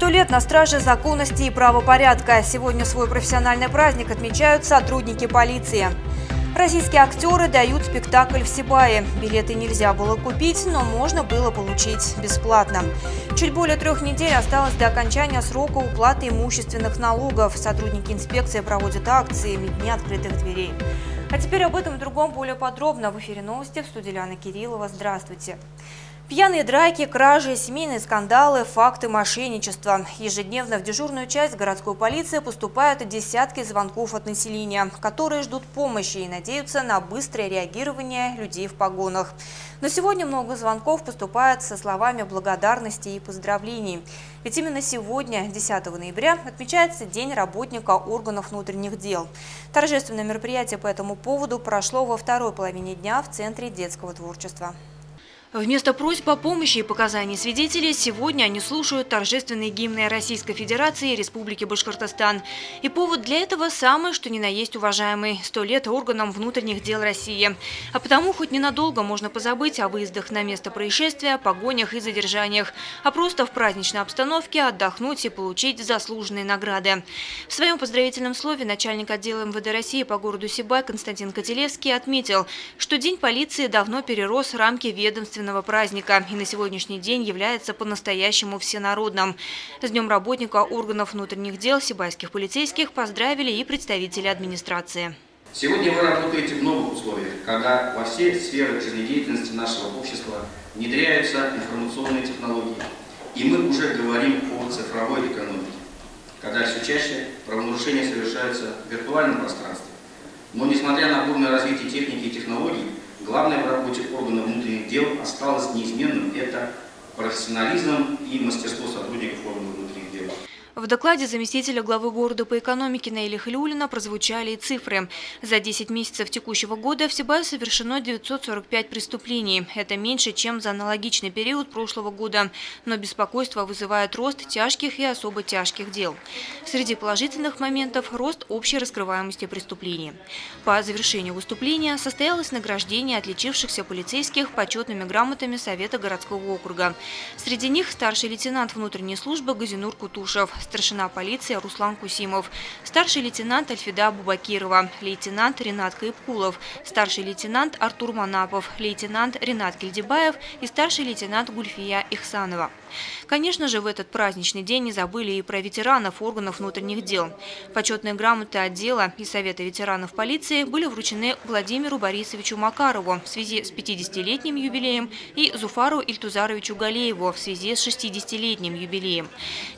100 лет на страже законности и правопорядка. Сегодня свой профессиональный праздник отмечают сотрудники полиции. Российские актеры дают спектакль в Сибае. Билеты нельзя было купить, но можно было получить бесплатно. Чуть более 3 недель осталось до окончания срока уплаты имущественных налогов. Сотрудники инспекции проводят акции «Дни открытых дверей». А теперь об этом и другом более подробно. В эфире новости, в студии Ляна Кириллова. Здравствуйте. Пьяные драки, кражи, семейные скандалы, факты мошенничества. Ежедневно в дежурную часть городской полиции поступают десятки звонков от населения, которые ждут помощи и надеются на быстрое реагирование людей в погонах. Но сегодня много звонков поступает со словами благодарности и поздравлений. Ведь именно сегодня, 10 ноября, отмечается День работника органов внутренних дел. Торжественное мероприятие по этому поводу прошло во второй половине дня в Центре детского творчества. Вместо просьб о помощи и показаний свидетелей сегодня они слушают торжественные гимны Российской Федерации и Республики Башкортостан. И повод для этого самый, что ни на есть, уважаемый – 100 лет органам внутренних дел России. А потому хоть ненадолго можно позабыть о выездах на место происшествия, погонях и задержаниях, а просто в праздничной обстановке отдохнуть и получить заслуженные награды. В своем поздравительном слове начальник отдела МВД России по городу Сибай Константин Котелевский отметил, что День полиции давно перерос рамки ведомственного праздника и на сегодняшний день является по-настоящему всенародным. С Днем работника органов внутренних дел сибайских полицейских поздравили и представители администрации. Сегодня вы работаете в новых условиях, когда во все сферы жизнедеятельности нашего общества внедряются информационные технологии. И мы уже говорим о цифровой экономике, когда все чаще правонарушения совершаются в виртуальном пространстве. Но несмотря на бурное развитие техники и технологий, главное в работе органов внутренних дел осталось неизменным – это профессионализм и мастерство сотрудников органов внутренних дел. В докладе заместителя главы города по экономике Наиля Халиуллина прозвучали и цифры. За 10 месяцев текущего года в Сибае совершено 945 преступлений. Это меньше, чем за аналогичный период прошлого года. Но беспокойство вызывает рост тяжких и особо тяжких дел. Среди положительных моментов – рост общей раскрываемости преступлений. По завершению выступления состоялось награждение отличившихся полицейских почетными грамотами Совета городского округа. Среди них старший лейтенант внутренней службы Газинур Кутушев, старшина полиции Руслан Кусимов, старший лейтенант Альфида Бубакирова, лейтенант Ринат Каипкулов, старший лейтенант Артур Манапов, лейтенант Ринат Кельдибаев и старший лейтенант Гульфия Ихсанова. Конечно же, в этот праздничный день не забыли и про ветеранов органов внутренних дел. Почетные грамоты отдела и Совета ветеранов полиции были вручены Владимиру Борисовичу Макарову в связи с 50-летним юбилеем и Зуфару Ильтузаровичу Галееву в связи с 60-летним юбилеем.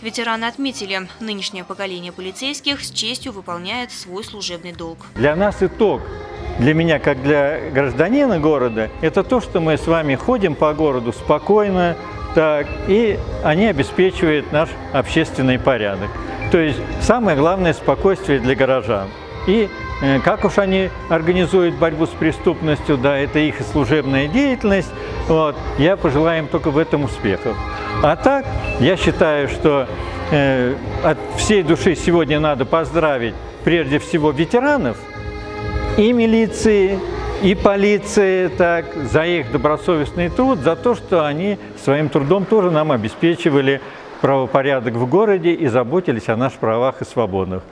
Ветераны отметили, нынешнее поколение полицейских с честью выполняет свой служебный долг. Для нас итог, для меня как для гражданина города, это то, что мы с вами ходим по городу спокойно, и они обеспечивают наш общественный порядок. То есть самое главное – спокойствие для горожан. И как уж они организуют борьбу с преступностью, да, это их служебная деятельность, я пожелаю им только в этом успехов. А так, я считаю, что от всей души сегодня надо поздравить прежде всего ветеранов и милиции, и полиции за их добросовестный труд, за то, что они своим трудом тоже нам обеспечивали правопорядок в городе и заботились о наших правах и свободах.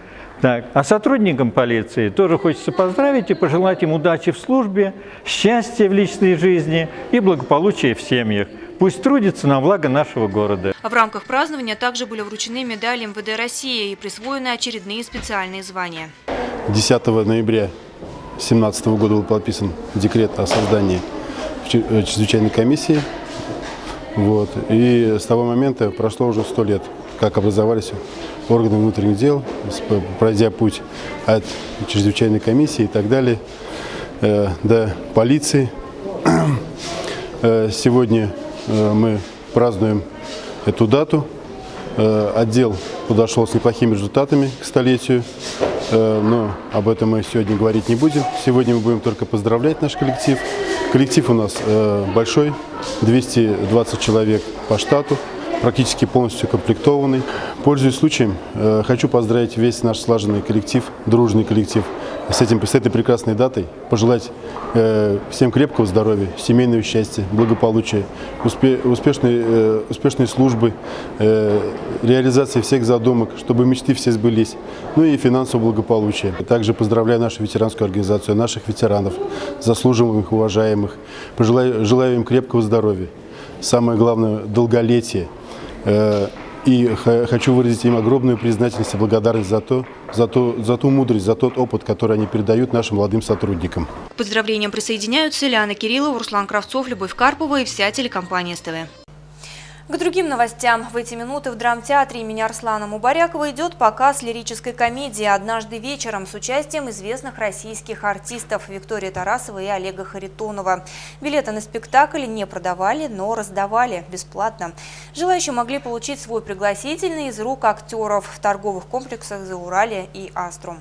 А сотрудникам полиции тоже хочется поздравить и пожелать им удачи в службе, счастья в личной жизни и благополучия в семьях. Пусть трудится на благо нашего города. В рамках празднования также были вручены медали МВД России и присвоены очередные специальные звания. 10 ноября 2017 года был подписан декрет о создании чрезвычайной комиссии. И с того момента прошло уже 100 лет, как образовались органы внутренних дел, пройдя путь от чрезвычайной комиссии и так далее до полиции. Сегодня мы празднуем эту дату. Отдел подошел с неплохими результатами к столетию, но об этом мы сегодня говорить не будем. Сегодня мы будем только поздравлять наш коллектив. Коллектив у нас большой, 220 человек по штату, практически полностью комплектованный. Пользуясь случаем, хочу поздравить весь наш слаженный коллектив, дружный коллектив с этой прекрасной датой пожелать всем крепкого здоровья, семейного счастья, благополучия, успешной службы, реализации всех задумок, чтобы мечты все сбылись, ну и финансового благополучия. Также поздравляю нашу ветеранскую организацию, наших ветеранов, заслуживаемых, уважаемых. Желаю им крепкого здоровья, самое главное – долголетия. И хочу выразить им огромную признательность и благодарность за ту мудрость, за тот опыт, который они передают нашим молодым сотрудникам. К поздравлениям присоединяются Ильяна Кириллова, Руслан Кравцов, Любовь Карпова и вся телекомпания СТВ. К другим новостям. В эти минуты в драмтеатре имени Арслана Мубарякова идет показ лирической комедии «Однажды вечером» с участием известных российских артистов Виктории Тарасовой и Олега Харитонова. Билеты на спектакль не продавали, но раздавали бесплатно. Желающие могли получить свой пригласительный из рук актеров в торговых комплексах «Зауралье» и «Аструм».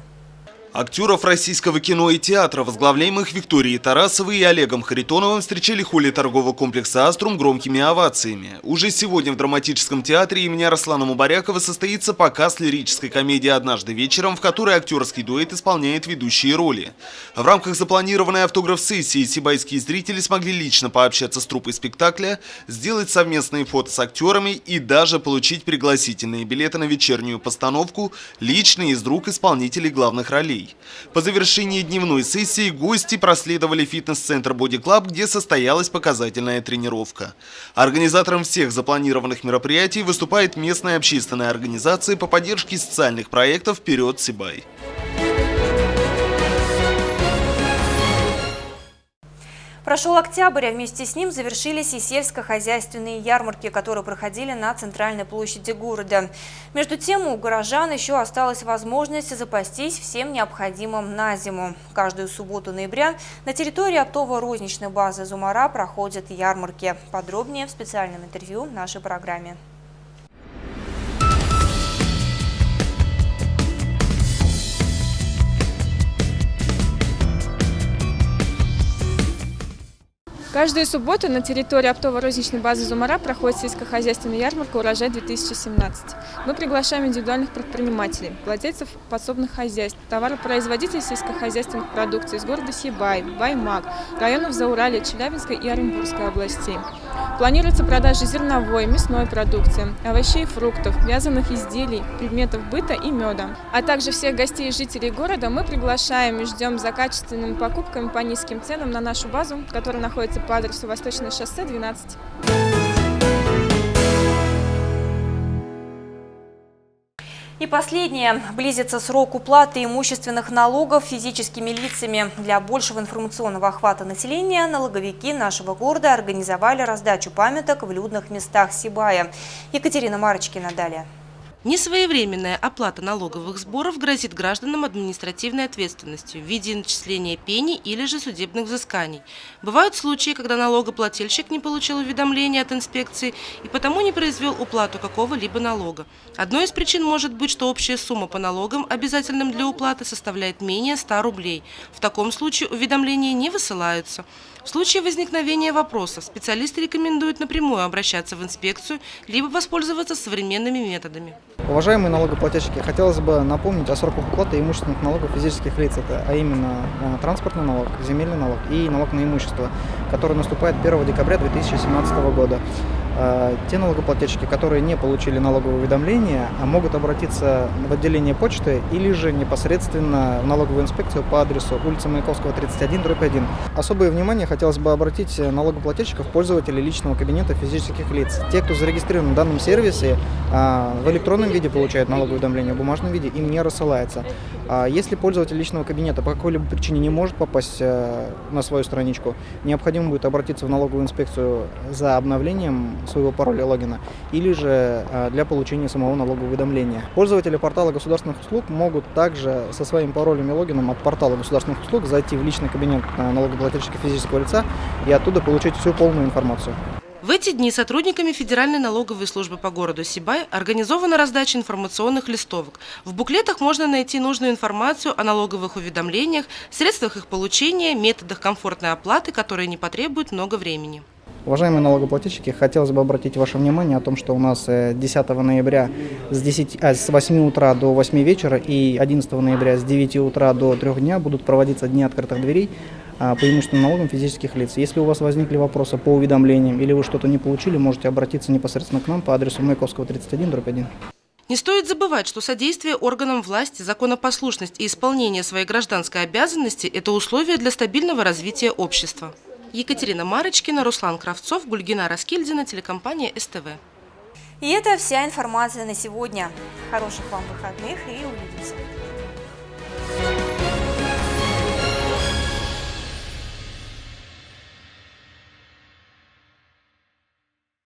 Актеров российского кино и театра, возглавляемых Викторией Тарасовой и Олегом Харитоновым, встречали в холле торгового комплекса «Аструм» громкими овациями. Уже сегодня в драматическом театре имени Арслана Мубарякова состоится показ лирической комедии «Однажды вечером», в которой актерский дуэт исполняет ведущие роли. В рамках запланированной автограф-сессии сибайские зрители смогли лично пообщаться с труппой спектакля, сделать совместные фото с актерами и даже получить пригласительные билеты на вечернюю постановку лично из рук исполнителей главных ролей. По завершении дневной сессии гости проследовали в фитнес-центр Body Club, где состоялась показательная тренировка. Организатором всех запланированных мероприятий выступает местная общественная организация по поддержке социальных проектов «Вперед, Сибай». Прошел октябрь, а вместе с ним завершились и сельскохозяйственные ярмарки, которые проходили на центральной площади города. Между тем, у горожан еще осталась возможность запастись всем необходимым на зиму. Каждую субботу ноября на территории оптово-розничной базы «Зумара» проходят ярмарки. Подробнее в специальном интервью в нашей программе. Каждую субботу на территории оптово-розничной базы «Зумара» проходит сельскохозяйственная ярмарка «Урожай-2017». Мы приглашаем индивидуальных предпринимателей, владельцев подсобных хозяйств, товаропроизводителей сельскохозяйственных продукций из города Сибай, Баймак, районов Зауралья, Челябинской и Оренбургской областей. Планируется продажа зерновой, мясной продукции, овощей и фруктов, вязаных изделий, предметов быта и меда. А также всех гостей и жителей города мы приглашаем и ждем за качественными покупками по низким ценам на нашу базу, которая находится по адресу Восточное шоссе, 12. И последнее. Близится срок уплаты имущественных налогов физическими лицами. Для большего информационного охвата населения налоговики нашего города организовали раздачу памяток в людных местах Сибая. Екатерина Марочкина далее. Несвоевременная оплата налоговых сборов грозит гражданам административной ответственностью в виде начисления пений или же судебных взысканий. Бывают случаи, когда налогоплательщик не получил уведомления от инспекции и потому не произвел уплату какого-либо налога. Одной из причин может быть, что общая сумма по налогам, обязательным для уплаты, составляет менее 100 рублей. В таком случае уведомления не высылаются. В случае возникновения вопроса специалисты рекомендуют напрямую обращаться в инспекцию либо воспользоваться современными методами. Уважаемые налогоплательщики, хотелось бы напомнить о сроках уплаты имущественных налогов физических лиц, а именно транспортный налог, земельный налог и налог на имущество, который наступает 1 декабря 2017 года. Те налогоплательщики, которые не получили налоговое уведомление, могут обратиться в отделение почты или же непосредственно в налоговую инспекцию по адресу улица Маяковского, 31/1. Особое внимание хотелось бы обратить налогоплательщиков, пользователей личного кабинета физических лиц. Те, кто зарегистрирован в данном сервисе, в электронном виде получают налоговое уведомление, в бумажном виде им не рассылается. Если пользователь личного кабинета по какой-либо причине не может попасть на свою страничку, необходимо будет обратиться в налоговую инспекцию за обновлением своего пароля логина или же для получения самого налогового уведомления. Пользователи портала государственных услуг могут также со своим паролем и логином от портала государственных услуг зайти в личный кабинет налогоплательщика физического лица и оттуда получить всю полную информацию. В эти дни сотрудниками Федеральной налоговой службы по городу Сибай организована раздача информационных листовок. В буклетах можно найти нужную информацию о налоговых уведомлениях, средствах их получения, методах комфортной оплаты, которые не потребуют много времени. Уважаемые налогоплательщики, хотелось бы обратить ваше внимание о том, что у нас 10 ноября с 8 утра до 8 вечера и 11 ноября с 9 утра до 3 дня будут проводиться дни открытых дверей по имущественным налогам физических лиц. Если у вас возникли вопросы по уведомлениям или вы что-то не получили, можете обратиться непосредственно к нам по адресу Маяковского, 31/1. Не стоит забывать, что содействие органам власти, законопослушность и исполнение своей гражданской обязанности – это условия для стабильного развития общества. Екатерина Марочкина, Руслан Кравцов, Гульгина Раскильдина, телекомпания СТВ. И это вся информация на сегодня. Хороших вам выходных и увидимся.